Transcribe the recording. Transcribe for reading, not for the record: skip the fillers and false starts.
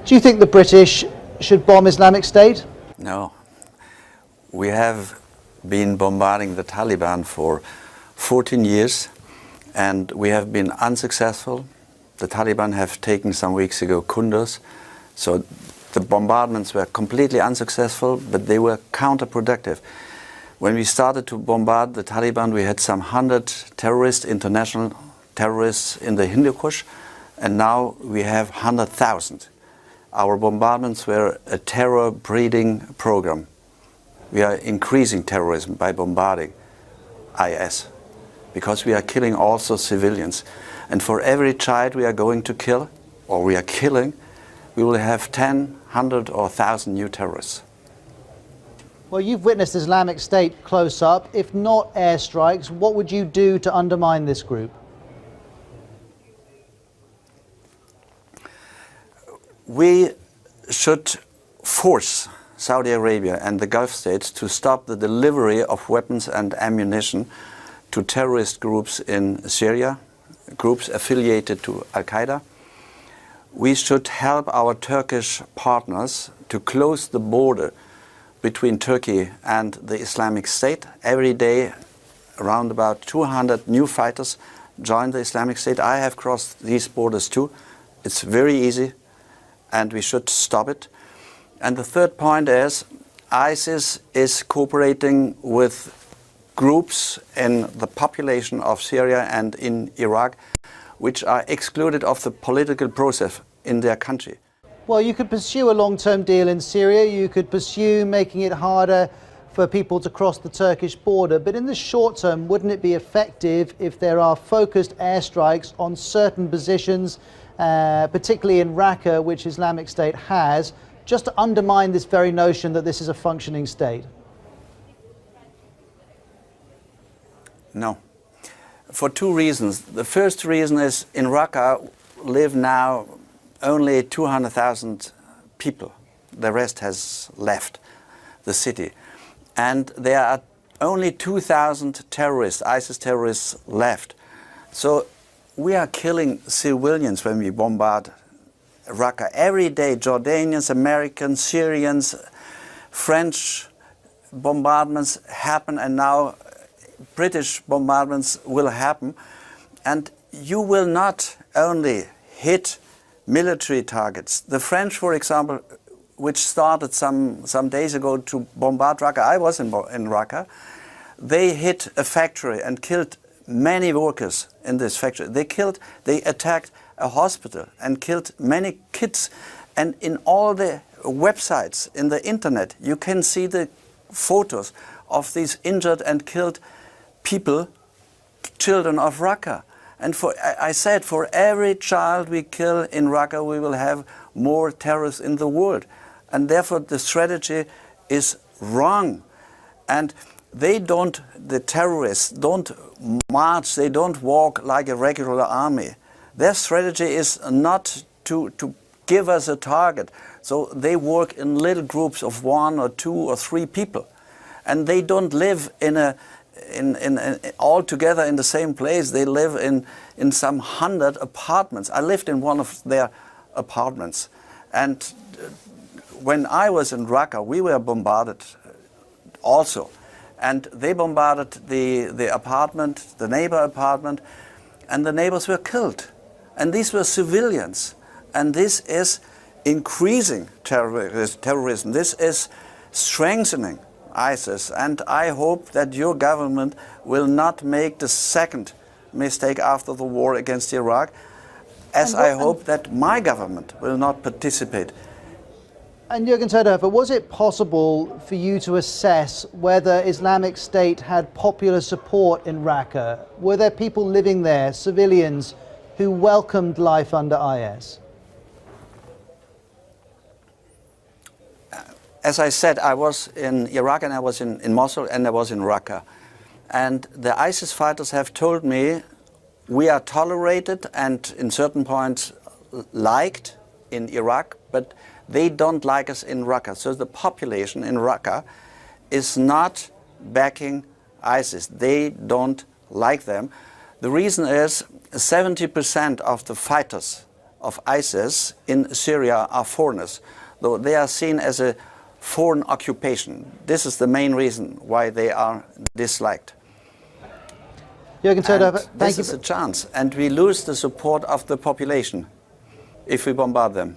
Do you think the British should bomb Islamic State? No. We have been bombarding the Taliban for 14 years and we have been unsuccessful. The Taliban have taken some weeks ago Kunduz, so the bombardments were completely unsuccessful, but they were counterproductive. When we started to bombard the Taliban, we had some 100 terrorists, international terrorists in the Hindu Kush, and now we have 100,000. Our bombardments were a terror breeding program. We are increasing terrorism by bombarding IS, because we are killing also civilians. And for every child we are going to kill, or we are killing, we will have 10, 100 or 1,000 new terrorists. Well, you've witnessed Islamic State close up. If not airstrikes, what would you do to undermine this group? We should force Saudi Arabia and the Gulf states to stop the delivery of weapons and ammunition to terrorist groups in Syria, groups affiliated to Al-Qaeda. We should help our Turkish partners to close the border between Turkey and the Islamic State. Every day, around about 200 new fighters join the Islamic State. I have crossed these borders too. It's very easy, and we should stop it. And the third point is, ISIS is cooperating with groups in the population of Syria and in Iraq, which are excluded of the political process in their country. Well, you could pursue a long-term deal in Syria. You could pursue making it harder for people to cross the Turkish border. But in the short term, wouldn't it be effective if there are focused airstrikes on certain positions, particularly in Raqqa, which Islamic State has, just to undermine this very notion that this is a functioning state? No. For two reasons. The first reason is in Raqqa live now only 200,000 people. The rest has left the city. And there are only 2,000 terrorists, ISIS terrorists left. So we are killing civilians when we bombard Raqqa. Every day, Jordanians, Americans, Syrians, French bombardments happen, and now British bombardments will happen. And you will not only hit military targets. The French, for example, which started some days ago to bombard Raqqa, I was in Raqqa, they hit a factory and killed many workers in this factory. They attacked a hospital and killed many kids. And in all the websites, in the internet, you can see the photos of these injured and killed people, children of Raqqa. And I said, for every child we kill in Raqqa, we will have more terrorists in the world. And therefore the strategy is wrong. And the terrorists don't march, they don't walk like a regular army. Their strategy is not to give us a target. So they work in little groups of 1 or 2 or 3 people. And they don't live all together in the same place. They live in some 100 apartments. I lived in one of their apartments. And when I was in Raqqa, we were bombarded also. And they bombarded the apartment, the neighbor apartment, and the neighbors were killed. And these were civilians. And this is increasing terrorism. This is strengthening ISIS. And I hope that your government will not make the second mistake after the war against Iraq, as I hope that my government will not participate. And Jürgen Söderhofer, was it possible for you to assess whether Islamic State had popular support in Raqqa? Were there people living there, civilians, who welcomed life under IS? As I said, I was in Iraq and I was in Mosul and I was in Raqqa. And the ISIS fighters have told me we are tolerated and in certain points liked in Iraq, but they don't like us in Raqqa. So the population in Raqqa is not backing ISIS. They don't like them. The reason is 70% of the fighters of ISIS in Syria are foreigners, though they are seen as a foreign occupation. This is the main reason why they are disliked. Jürgen Tödorf, This is a chance, and we lose the support of the population if we bombard them.